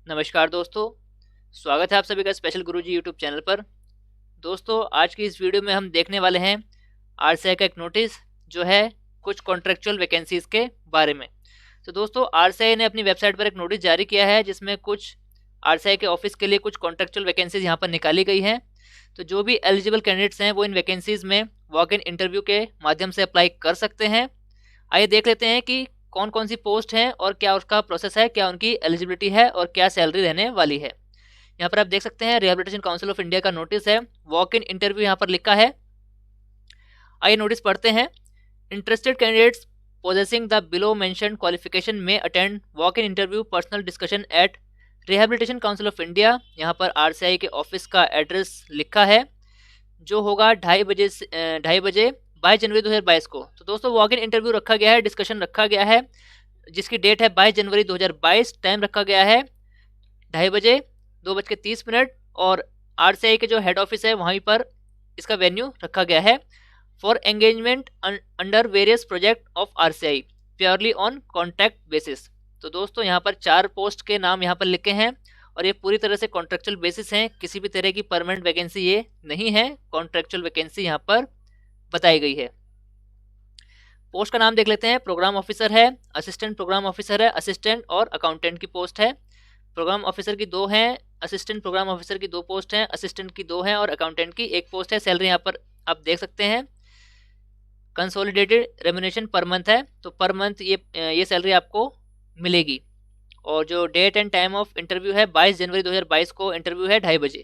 नमस्कार दोस्तों, स्वागत है आप सभी का स्पेशल गुरुजी यूट्यूब चैनल पर। दोस्तों, आज की इस वीडियो में हम देखने वाले हैं आरसीआई का एक नोटिस जो है कुछ कॉन्ट्रेक्चुअल वैकेंसीज के बारे में। तो दोस्तों, आरसीआई ने अपनी वेबसाइट पर एक नोटिस जारी किया है जिसमें कुछ आरसीआई के ऑफिस के लिए कुछ कॉन्ट्रेक्चुअल वैकेंसीज यहाँ पर निकाली गई हैं। तो जो भी एलिजिबल कैंडिडेट्स हैं वो इन वैकेंसीज में वॉक इन इंटरव्यू के माध्यम से अप्लाई कर सकते हैं। आइए देख लेते हैं कि कौन कौन सी पोस्ट हैं और क्या उसका प्रोसेस है, क्या उनकी एलिजिबिलिटी है और क्या सैलरी रहने वाली है। यहाँ पर आप देख सकते हैं रिहैबिलिटेशन काउंसिल ऑफ इंडिया का नोटिस है, वॉक इन इंटरव्यू यहाँ पर लिखा है। आइए नोटिस पढ़ते हैं। Interested candidates possessing the below mentioned qualification may attend walk in interview personal discussion at rehabilitation council of India. यहाँ पर आरसीआई के ऑफिस का एड्रेस लिखा है जो होगा 2:30 बजे 22 जनवरी 2022 को। तो दोस्तों, वॉक इन इंटरव्यू रखा गया है, डिस्कशन रखा गया है जिसकी डेट है 22 जनवरी 2022। टाइम रखा गया है 2:30 2:30 और आरसीआई के जो हेड ऑफिस है वहीं पर इसका वेन्यू रखा गया है। For engagement under various project of RCI purely on contract basis. तो दोस्तों, यहाँ पर 4 पोस्ट के नाम यहाँ पर लिखे हैं और ये पूरी तरह से कॉन्ट्रेक्चुअल बेसिस हैं, किसी भी तरह की परमानेंट वैकेंसी ये नहीं है, कॉन्ट्रेक्चुअल वैकेंसी यहाँ पर बताई गई है। पोस्ट का नाम देख लेते हैं। प्रोग्राम ऑफिसर है, असिस्टेंट प्रोग्राम ऑफिसर है, असिस्टेंट और अकाउंटेंट की पोस्ट है। प्रोग्राम ऑफिसर की 2 हैं, असिस्टेंट प्रोग्राम ऑफिसर की 2 पोस्ट हैं, असिस्टेंट की 2 हैं और अकाउंटेंट की 1 पोस्ट है। सैलरी यहाँ पर आप देख सकते हैं। कंसोलिडेटेड रेम्युनेशन पर मंथ है, तो पर मंथ ये सैलरी आपको मिलेगी। और जो date and time of interview है 22 जनवरी 2022 को इंटरव्यू है 2:30 बजे।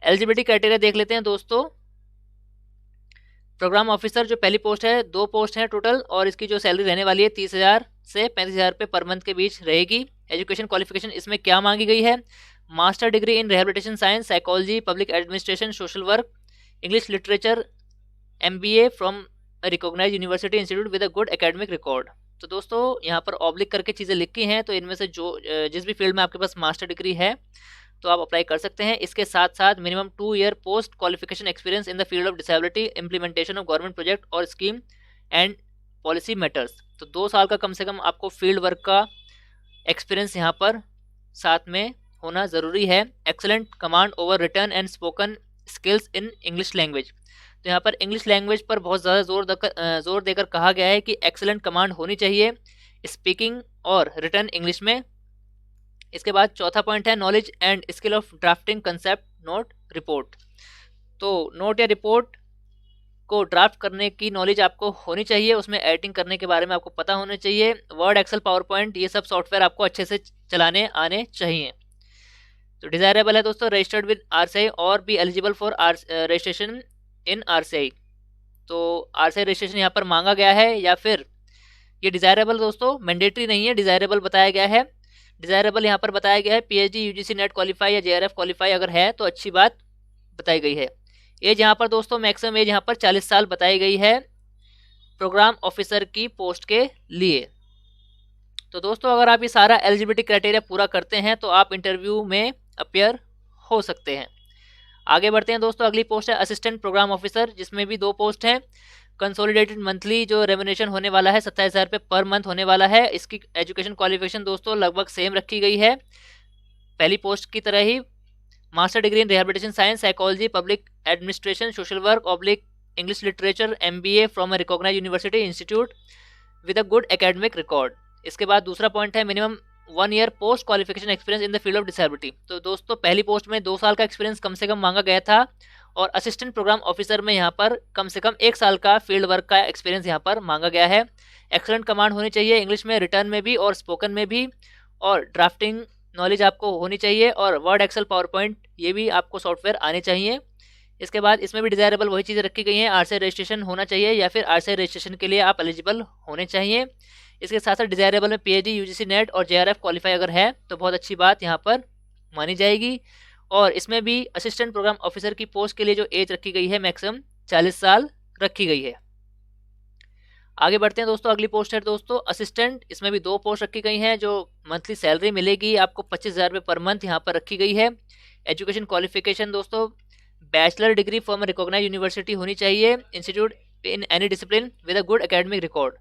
एलिजिबिलिटी क्राइटेरिया देख लेते हैं दोस्तों। प्रोग्राम ऑफिसर जो पहली पोस्ट है, 2 पोस्ट हैं टोटल और इसकी जो सैलरी रहने वाली है 30,000 से 35,000 रुपये पर मंथ के बीच रहेगी। एजुकेशन क्वालिफिकेशन इसमें क्या मांगी गई है? Master degree in rehabilitation science, psychology, public administration, social work, English literature, MBA from recognise university institute with a good academic record. तो दोस्तों, यहाँ पर ऑब्लिक करके चीज़ें लिखी हैं, तो इनमें से जो जिस भी फील्ड में आपके पास मास्टर डिग्री है तो आप अप्लाई कर सकते हैं। इसके साथ साथ minimum 2 year post qualification experience in the field of disability, implementation of government project और स्कीम एंड पॉलिसी मैटर्स। तो 2 साल का कम से कम आपको फील्ड वर्क का एक्सपीरियंस यहाँ पर साथ में होना ज़रूरी है। Excellent command over return and spoken skills in English language. तो यहाँ पर इंग्लिश लैंग्वेज पर बहुत ज़्यादा जोर देकर कहा गया है कि एक्सेलेंट कमांड होनी चाहिए स्पीकिंग और रिटर्न इंग्लिश में। इसके बाद चौथा पॉइंट है knowledge and skill of drafting concept note report. तो नोट या रिपोर्ट को ड्राफ्ट करने की नॉलेज आपको होनी चाहिए, उसमें एडिटिंग करने के बारे में आपको पता होना चाहिए। वर्ड, एक्सेल, पावर पॉइंट ये सब सॉफ्टवेयर आपको अच्छे से चलाने आने चाहिए। तो डिजायरेबल है दोस्तों रजिस्टर्ड विद आरसीआई और भी eligible for registration in RCI. तो आरसीआई रजिस्ट्रेशन यहाँ पर मांगा गया है या फिर ये डिजायरेबल दोस्तों मैंडेटरी नहीं है, डिजायरेबल बताया गया है। डिजायरेबल यहाँ पर बताया गया है पीएचडी, यूजीसी नेट क्वालिफाई या जेआरएफ क्वालिफाई अगर है तो अच्छी बात बताई गई है। एज यहाँ पर दोस्तों मैक्सिमम एज यहाँ पर 40 साल बताई गई है प्रोग्राम ऑफिसर की पोस्ट के लिए। तो दोस्तों, अगर आप ये सारा एलिजिबिलिटी क्राइटेरिया पूरा करते हैं तो आप इंटरव्यू में अपियर हो सकते हैं। आगे बढ़ते हैं दोस्तों। अगली पोस्ट है असिस्टेंट प्रोग्राम ऑफिसर, जिसमें भी 2 पोस्ट हैं। कंसोलिडेटेड मंथली जो रेम्युनेशन होने वाला है 27,000 रुपये पर मंथ होने वाला है। इसकी एजुकेशन क्वालिफिकेशन दोस्तों लगभग सेम रखी गई है पहली पोस्ट की तरह ही। Master degree in rehabilitation science, psychology, public administration, social work oblique English literature, MBA from a recognise university institute with a good academic record. इसके बाद दूसरा पॉइंट है minimum 1 year post qualification experience in the field of disability. तो दोस्तों, पहली post में 2 साल का एक्सपीरियंस कम से कम मांगा गया था और असिस्टेंट प्रोग्राम ऑफिसर में यहाँ पर कम से कम 1 साल का फील्ड वर्क का एक्सपीरियंस यहाँ पर मांगा गया है। एक्सेलेंट कमांड होनी चाहिए इंग्लिश में, रिटर्न में भी और स्पोकन में भी, और ड्राफ्टिंग नॉलेज आपको होनी चाहिए और वर्ड, एक्सेल, पावर पॉइंट ये भी आपको सॉफ्टवेयर आने चाहिए। इसके बाद इसमें भी डिजायरेबल वही चीज़ें रखी गई हैं, आरसीआई रजिस्ट्रेशन होना चाहिए या फिर आरसीआई रजिस्ट्रेशन के लिए आप एलिजिबल होने चाहिए। इसके साथ साथ डिजायरेबल में पीएचडी, यूजीसी नेट और जेआरएफ क्वालिफाई अगर है तो बहुत अच्छी बात यहाँ पर मानी जाएगी। और इसमें भी असिस्टेंट प्रोग्राम ऑफिसर की पोस्ट के लिए जो एज रखी गई है मैक्सिमम 40 साल रखी गई है। आगे बढ़ते हैं दोस्तों। अगली पोस्ट है दोस्तों असिस्टेंट, इसमें भी 2 पोस्ट रखी गई हैं। जो मंथली सैलरी मिलेगी आपको 25,000 रुपये पर मंथ यहाँ पर रखी गई है। एजुकेशन क्वालिफिकेशन दोस्तों bachelor degree from recognise university होनी चाहिए institute in any discipline with a good academic record.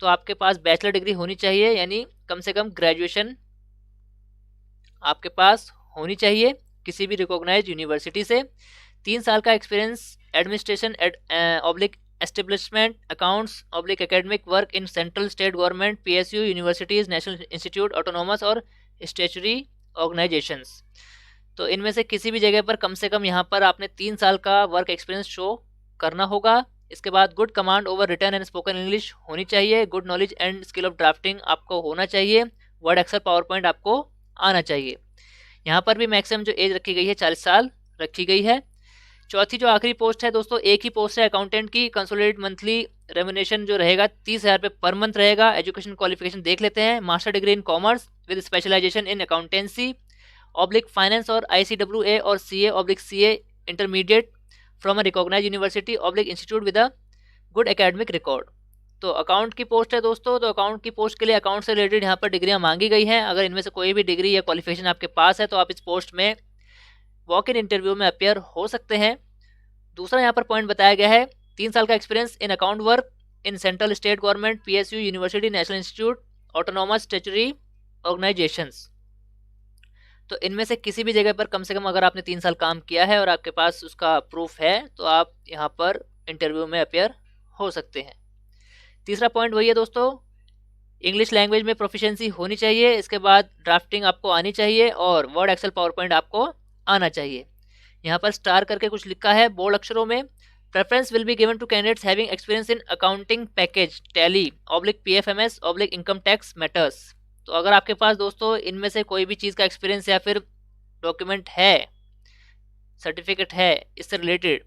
तो आपके पास बैचलर डिग्री होनी चाहिए, यानी कम से कम ग्रेजुएशन आपके पास होनी चाहिए किसी भी रिकॉग्नाइज्ड यूनिवर्सिटी से। 3 साल का experience administration oblique establishment accounts oblique academic work in central state government PSU universities national institute autonomous और स्टेचुरी ऑर्गेनाइजेशंस। तो इनमें से किसी भी जगह पर कम से कम यहाँ पर आपने 3 साल का वर्क एक्सपीरियंस शो करना होगा। इसके बाद good command over written and spoken English होनी चाहिए। Good knowledge and skill of drafting आपको होना चाहिए। वर्ड एक्सेल पावर पॉइंट आपको आना चाहिए। यहाँ पर भी मैक्सिमम जो एज रखी गई है 40 साल रखी गई है। चौथी जो आखिरी पोस्ट है दोस्तों, एक ही पोस्ट है अकाउंटेंट की। कंसोलिडेटेड मंथली रेम्यूनरेशन जो रहेगा 30,000 रुपये पर मंथ रहेगा। एजुकेशन क्वालिफिकेशन देख लेते हैं। Master degree in commerce with specialisation in accountancy oblique finance और ICWA और CA/CA intermediate from a recognised university oblique institute with a good academic record. तो अकाउंट की पोस्ट है दोस्तों। तो अकाउंट की पोस्ट के लिए अकाउंट से रिलेटेड यहाँ पर डिग्रियाँ मांगी गई हैं। अगर इनमें से कोई भी डिग्री या क्वालिफिकेशन आपके पास है तो आप इस पोस्ट में वॉक इन इंटरव्यू में अपियर हो सकते हैं। दूसरा यहाँ पर पॉइंट बताया गया है 3 साल का experience in account work in central state government PSU university national institute autonomous statutory organisations. तो इनमें से किसी भी जगह पर कम से कम अगर आपने 3 साल काम किया है और आपके पास उसका प्रूफ है तो आप यहाँ पर इंटरव्यू में अपियर हो सकते हैं। तीसरा पॉइंट वही है दोस्तों, इंग्लिश लैंग्वेज में प्रोफिशिएंसी होनी चाहिए। इसके बाद ड्राफ्टिंग आपको आनी चाहिए और वर्ड एक्सेल पावर पॉइंट आपको आना चाहिए। यहाँ पर स्टार करके कुछ लिखा है बोल्ड अक्षरों में। Preference will be given to candidates having experience in accounting package Tally oblique PFMS oblique income tax matters. तो अगर आपके पास दोस्तों इनमें से कोई भी चीज़ का एक्सपीरियंस या फिर डॉक्यूमेंट है, सर्टिफिकेट है इससे रिलेटेड,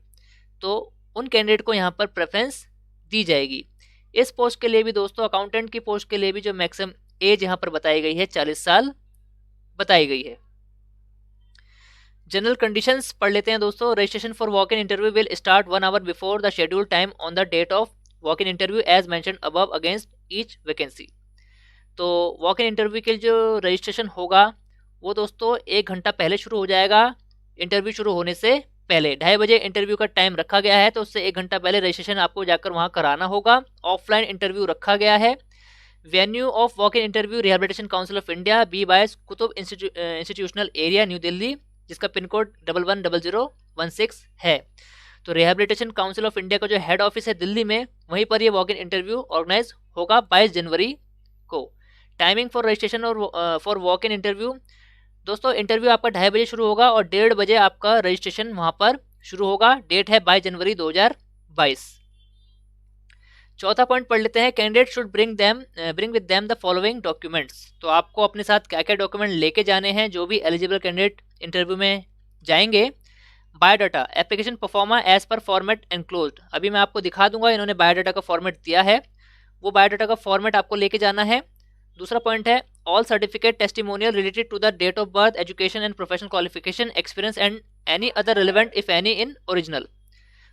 तो उन कैंडिडेट को यहाँ पर प्रेफरेंस दी जाएगी। इस पोस्ट के लिए भी दोस्तों, अकाउंटेंट की पोस्ट के लिए भी जो मैक्सिमम एज यहाँ पर बताई गई है 40 साल बताई गई है। जनरल कंडीशंस पढ़ लेते हैं दोस्तों। Registration for walk in interview will start 1 hour before the schedule time on the date of walk in interview as mentioned above against each vacancy. तो वॉक इन इंटरव्यू के जो रजिस्ट्रेशन होगा वो दोस्तों 1 घंटा पहले शुरू हो जाएगा। इंटरव्यू शुरू होने से पहले 2:30 बजे इंटरव्यू का टाइम रखा गया है, तो उससे 1 घंटा पहले रजिस्ट्रेशन आपको जाकर वहाँ कराना होगा। ऑफलाइन इंटरव्यू रखा गया है। Venue of walk in interview rehabilitation council of India B बायस Qutab institutional area New Delhi, जिसका पिन कोड 110016 है। तो रिहैबिलिटेशन काउंसिल ऑफ इंडिया का जो हेड ऑफिस है दिल्ली में, वहीं पर ये वॉक इन इंटरव्यू ऑर्गेनाइज होगा 22 जनवरी को। टाइमिंग फॉर रजिस्ट्रेशन और फॉर वॉक इन इंटरव्यू दोस्तों, इंटरव्यू आपका 2:30 बजे शुरू होगा और 1:30 बजे आपका रजिस्ट्रेशन वहाँ पर शुरू होगा। डेट है 22 जनवरी 2022। चौथा पॉइंट पढ़ लेते हैं। Candidate should bring with them the following documents. तो आपको अपने साथ क्या क्या डॉक्यूमेंट लेके जाने हैं जो भी एलिजिबल कैंडिडेट इंटरव्यू में जाएंगे। Biodata application proforma as per format enclosed. अभी मैं आपको दिखा दूंगा, इन्होंने बायोडाटा का फॉर्मेट दिया है, वो बायोडाटा का फॉर्मेट आपको लेके जाना है। दूसरा पॉइंट है all certificate testimonial related to the date of birth, education and professional qualification, experience and any other relevant if any in original.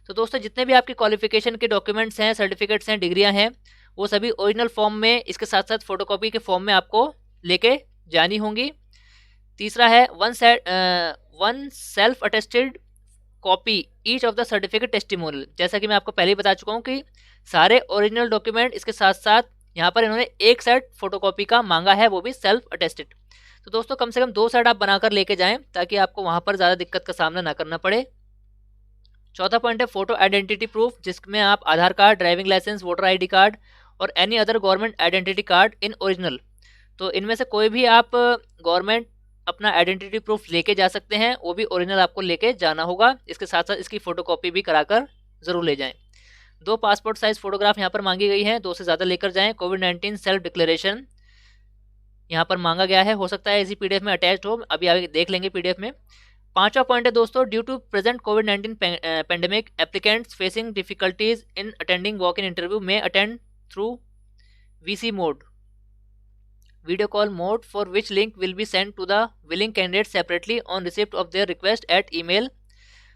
तो दोस्तों जितने भी आपके क्वालिफिकेशन के डॉक्यूमेंट्स हैं, सर्टिफिकेट्स हैं, डिग्रियां हैं, वो सभी ओरिजिनल फॉर्म में इसके साथ साथ फोटोकॉपी के फॉर्म में आपको लेके जानी होंगी। तीसरा है one self attested copy each of the certificate testimonial. जैसा कि मैं आपको पहले ही बता चुका हूँ कि सारे ओरिजिनल डॉक्यूमेंट इसके साथ साथ यहाँ पर इन्होंने एक सेट फोटोकॉपी का मांगा है, वो भी सेल्फ अटेस्टेड। तो दोस्तों कम से कम 2 सेट आप बनाकर लेके जाएं ताकि आपको वहाँ पर ज़्यादा दिक्कत का सामना ना करना पड़े। चौथा पॉइंट है फोटो आइडेंटिटी प्रूफ, जिसमें आप Aadhaar card, driving licence, voter ID card और any other government identity card in original. तो इनमें से कोई भी आप गवर्नमेंट अपना आइडेंटिटी प्रूफ लेके जा सकते हैं, वो भी ओरिजिनल आपको लेके जाना होगा। इसके साथ साथ इसकी फोटोकॉपी भी कराकर ज़रूर ले जाएं। 2 पासपोर्ट साइज फोटोग्राफ यहाँ पर मांगी गई है, 2 से ज़्यादा लेकर जाएं। कोविड-19 सेल्फ डिक्लेरेशन यहाँ पर मांगा गया है, हो सकता है इसी PDF में अटैच्ड हो, अभी आगे देख लेंगे PDF में। 5वां पॉइंट है दोस्तों, ड्यू टू प्रेजेंट कोविड-19 pandemic applicants facing difficulties in attending walk in interview में attend through VC mode, video call mode, for which link will be send to the willing candidate separately on receipt of their request at email.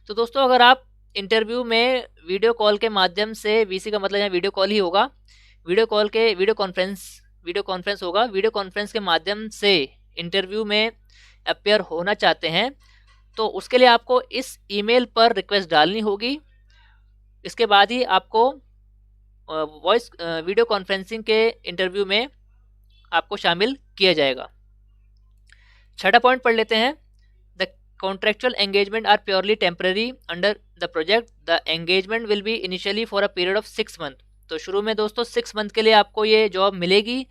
तो दोस्तों अगर आप interview में video call के माध्यम से, VC का मतलब यहाँ वीडियो कॉल ही होगा, वीडियो कॉन्फ्रेंस होगा, वीडियो कॉन्फ्रेंस के माध्यम से इंटरव्यू में अपेयर होना चाहते हैं तो उसके लिए आपको इस ईमेल पर रिक्वेस्ट डालनी होगी। इसके बाद ही आपको वॉइस वीडियो कॉन्फ्रेंसिंग के इंटरव्यू में आपको शामिल किया जाएगा। छठा पॉइंट पढ़ लेते हैं। The contractual engagement are purely temporary under the project. The engagement will be initially for a period of 6 month. तो शुरू में दोस्तों 6 मंथ के लिए आपको ये जॉब मिलेगी,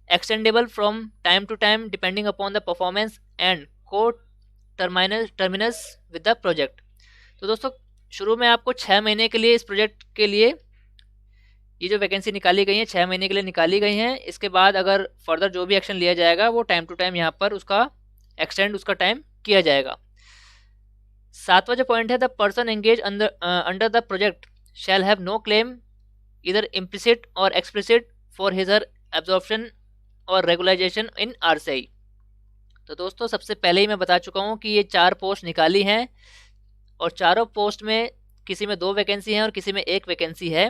extendable from time to time depending upon the performance and coterminous with the project. तो दोस्तों शुरू में आपको 6 महीने के लिए इस प्रोजेक्ट के लिए ये जो वैकेंसी निकाली गई है 6 महीने के लिए निकाली गई हैं। इसके बाद अगर फर्दर जो भी एक्शन लिया जाएगा वो टाइम टू टाइम यहाँ पर उसका एक्सटेंड उसका टाइम किया जाएगा। सातवां जो पॉइंट है, the person engage under the project shall have no claim either implicit और explicit for his her absorption और रेगुलाइजेशन इन आरसीआई। तो दोस्तों सबसे पहले ही मैं बता चुका हूँ कि ये 4 पोस्ट निकाली हैं और चारों पोस्ट में किसी में 2 वैकेंसी हैं और किसी में 1 वैकेंसी है।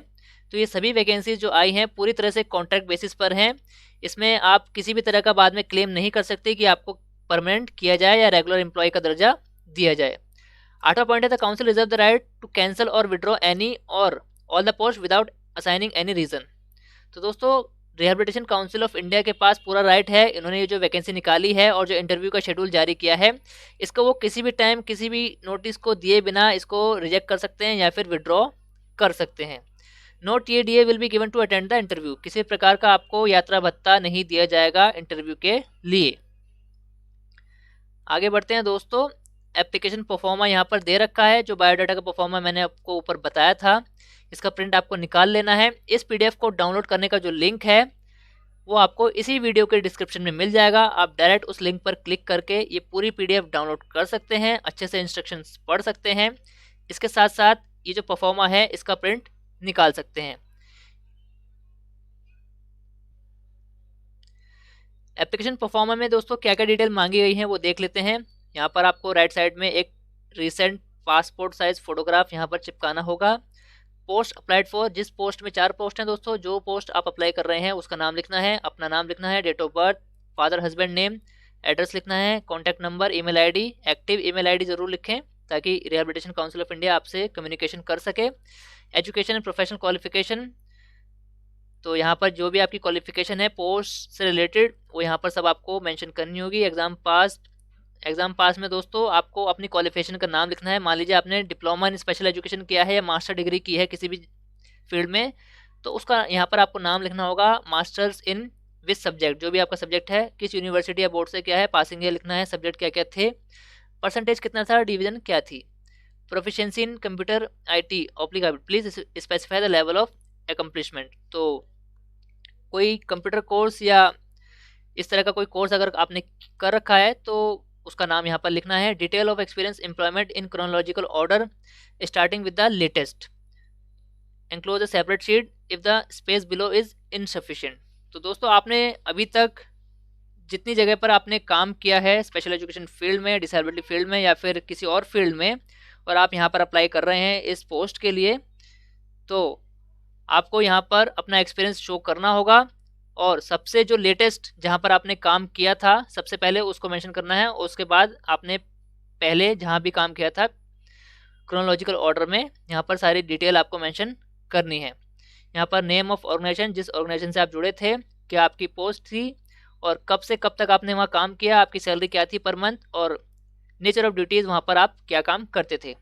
तो ये सभी वैकेंसीज जो आई हैं पूरी तरह से कॉन्ट्रैक्ट बेसिस पर हैं। इसमें आप किसी भी तरह का बाद में क्लेम नहीं कर सकते कि आपको परमानेंट किया जाए या रेगुलर एम्प्लॉय का दर्जा दिया जाए। 8वां पॉइंट है, the council reserve the right to cancel और विड्रॉ एनी और all the post without assigning any reason. तो दोस्तों रिहैबिलिटेशन काउंसिल ऑफ इंडिया के पास पूरा राइट है। इन्होंने ये जो वैकेंसी निकाली है और जो इंटरव्यू का शेड्यूल जारी किया है, इसको वो किसी भी टाइम किसी भी नोटिस को दिए बिना इसको रिजेक्ट कर सकते हैं या फिर विड्रॉ कर सकते हैं। No TADA will be given to attend the interview. किसी प्रकार का आपको यात्रा भत्ता नहीं दिया जाएगा इंटरव्यू के लिए। आगे बढ़ते हैं दोस्तों। एप्लीकेशन परफॉर्मा यहाँ पर दे रखा है। जो बायोडाटा का परफॉर्मा मैंने आपको ऊपर बताया था, इसका प्रिंट आपको निकाल लेना है। इस PDF को डाउनलोड करने का जो लिंक है वो आपको इसी वीडियो के डिस्क्रिप्शन में मिल जाएगा। आप डायरेक्ट उस लिंक पर क्लिक करके ये पूरी PDF डाउनलोड कर सकते हैं, अच्छे से इंस्ट्रक्शंस पढ़ सकते हैं। इसके साथ साथ ये जो परफॉर्मा है इसका प्रिंट निकाल सकते हैं। एप्लीकेशन परफॉर्मा में दोस्तों क्या क्या डिटेल मांगी गई है वो देख लेते हैं। यहाँ पर आपको राइट साइड में एक रिसेंट पासपोर्ट साइज फोटोग्राफ यहाँ पर चिपकाना होगा। पोस्ट अप्लाइड फॉर, जिस पोस्ट में 4 पोस्ट हैं दोस्तों, जो पोस्ट आप अप्लाई कर रहे हैं उसका नाम लिखना है, अपना नाम लिखना है, date of birth, father husband name, address लिखना है, contact number, email ID, active email ID जरूर लिखें ताकि रिहैबिलिटेशन काउंसिल ऑफ इंडिया आपसे कम्युनिकेशन कर सके। एजुकेशन एंड प्रोफेशनल क्वालिफिकेशन, तो यहाँ पर जो भी आपकी क्वालिफिकेशन है पोस्ट से रिलेटेड वो यहाँ पर सब आपको मेंशन करनी होगी। एग्जाम पास में दोस्तों आपको अपनी क्वालिफिकेशन का नाम लिखना है। मान लीजिए आपने डिप्लोमा इन स्पेशल एजुकेशन किया है या मास्टर डिग्री की है किसी भी फील्ड में, तो उसका यहाँ पर आपको नाम लिखना होगा। मास्टर्स इन विच सब्जेक्ट, जो भी आपका सब्जेक्ट है, किस यूनिवर्सिटी या बोर्ड से क्या है, पासिंग ईयर लिखना है, सब्जेक्ट क्या क्या थे, परसेंटेज कितना था, डिवीजन क्या थी, proficiency in computer IT oblique, please specify the level of accomplishment. तो कोई कंप्यूटर कोर्स या इस तरह का कोई कोर्स अगर आपने कर रखा है तो उसका नाम यहाँ पर लिखना है। Detail of experience employment in chronological order starting with the latest, enclose a separate sheet if the space below is insufficient. तो दोस्तों आपने अभी तक जितनी जगह पर आपने काम किया है स्पेशल एजुकेशन फील्ड में, डिसेबिलिटी फील्ड में या फिर किसी और फील्ड में, और आप यहाँ पर अप्लाई कर रहे हैं इस पोस्ट के लिए, तो आपको यहाँ पर अपना एक्सपीरियंस शो करना होगा और सबसे जो लेटेस्ट जहाँ पर आपने काम किया था सबसे पहले उसको मेंशन करना है। उसके बाद आपने पहले जहाँ भी काम किया था क्रोनोलॉजिकल ऑर्डर में यहाँ पर सारी डिटेल आपको मेंशन करनी है। यहाँ पर नेम ऑफ ऑर्गेनाइजेशन, जिस ऑर्गेनाइजेशन से आप जुड़े थे, क्या आपकी पोस्ट थी और कब से कब तक आपने वहाँ काम किया, आपकी सैलरी क्या थी पर मंथ, और नेचर ऑफ ड्यूटीज़ वहाँ पर आप क्या काम करते थे।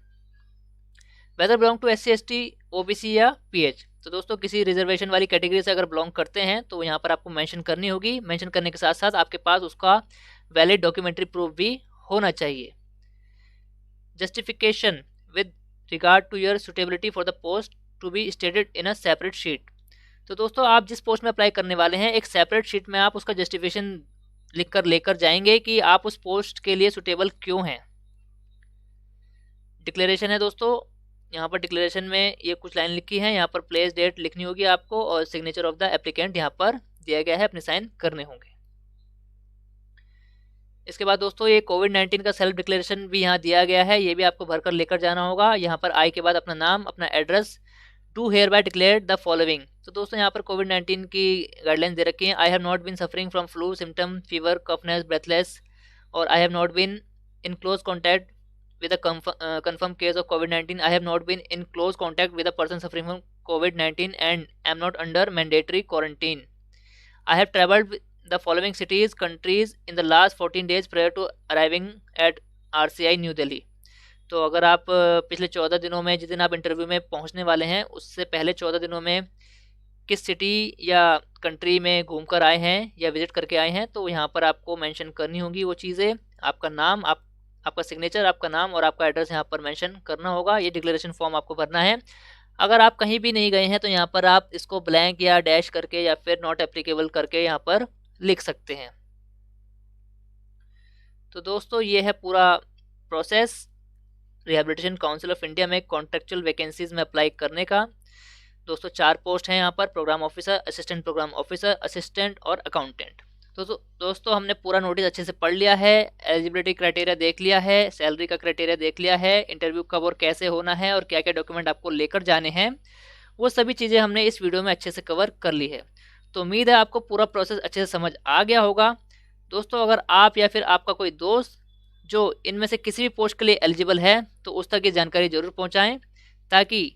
Whether belong to SC ST OBC या PH, तो दोस्तों किसी रिजर्वेशन वाली कैटेगरी से अगर बिलोंग करते हैं तो यहाँ पर आपको मेंशन करनी होगी। मेंशन करने के साथ साथ आपके पास उसका वैलिड डॉक्यूमेंट्री प्रूफ भी होना चाहिए। Justification with regard to your suitability for the post to be stated in a separate sheet. तो दोस्तों आप जिस पोस्ट में अप्लाई करने वाले हैं एक सेपरेट शीट में आप उसका जस्टिफिकेशन लिख कर लेकर जाएंगे कि आप उस पोस्ट के लिए सुटेबल क्यों हैं। डिक्लेरेशन है दोस्तों, यहाँ पर डिक्लेरेशन में ये कुछ लाइन लिखी है, यहाँ पर प्लेस डेट लिखनी होगी आपको और सिग्नेचर ऑफ द एप्लीकेंट यहाँ पर दिया गया है, अपने साइन करने होंगे। इसके बाद दोस्तों ये कोविड-19 का सेल्फ डिक्लेरेशन भी यहाँ दिया गया है, ये भी आपको भरकर लेकर जाना होगा। यहाँ पर आई के बाद अपना नाम, अपना एड्रेस, to hereby declare the following. तो दोस्तों यहाँ पर कोविड-19 की गाइडलाइन दे रखी है। I have not been suffering from flu symptom, fever, coughness, breathless, और I have not been in close contact with a confirmed case of COVID-19. I have not been in close contact with a person suffering from COVID-19 and am not under mandatory quarantine. I have traveled the following cities countries in the last 14 days prior to arriving at RCI New Delhi. तो अगर आप पिछले 14 दिनों में, जिस दिन आप interview में पहुंचने वाले हैं उससे पहले 14 दिनों में किस सिटी या कंट्री में घूमकर आए हैं या विजिट करके आए हैं, तो यहाँ पर आपको मेंशन करनी होगी वो चीज़ें। आपका नाम, आपका सिग्नेचर, आपका नाम और आपका एड्रेस यहाँ पर मेंशन करना होगा। ये डिक्लेरेशन फॉर्म आपको भरना है। अगर आप कहीं भी नहीं गए हैं तो यहाँ पर आप इसको ब्लैंक या डैश करके या फिर नॉट एप्लीकेबल करके यहाँ पर लिख सकते हैं। तो दोस्तों ये है पूरा process rehabilitation council of India में कॉन्ट्रेक्चुअल वैकेंसीज में अप्लाई करने का। दोस्तों 4 पोस्ट हैं यहाँ पर, programme officer, assistant programme officer, assistant और अकाउंटेंट। तो दोस्तों हमने पूरा नोटिस अच्छे से पढ़ लिया है, एलिजिबिलिटी क्राइटेरिया देख लिया है, सैलरी का क्राइटेरिया देख लिया है, इंटरव्यू कब और कैसे होना है और क्या क्या डॉक्यूमेंट आपको लेकर जाने हैं, वो सभी चीज़ें हमने इस वीडियो में अच्छे से कवर कर ली है। तो उम्मीद है आपको पूरा प्रोसेस अच्छे से समझ आ गया होगा। दोस्तों अगर आप या फिर आपका कोई दोस्त जो इनमें से किसी भी पोस्ट के लिए एलिजिबल है तो उस तक ये जानकारी ज़रूर पहुँचाएँ, ताकि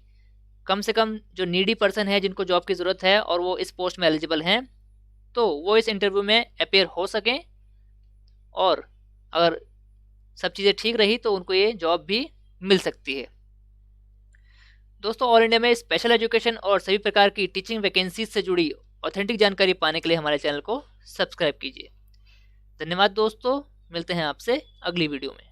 कम से कम जो नीडी पर्सन है जिनको जॉब की ज़रूरत है और वो इस पोस्ट में एलिजिबल हैं, तो वो इस इंटरव्यू में अपेयर हो सकें और अगर सब चीज़ें ठीक रही तो उनको ये जॉब भी मिल सकती है। दोस्तों ऑल इंडिया में स्पेशल एजुकेशन और सभी प्रकार की टीचिंग वैकेंसीज से जुड़ी ऑथेंटिक जानकारी पाने के लिए हमारे चैनल को सब्सक्राइब कीजिए। धन्यवाद दोस्तों, मिलते हैं आपसे अगली वीडियो में।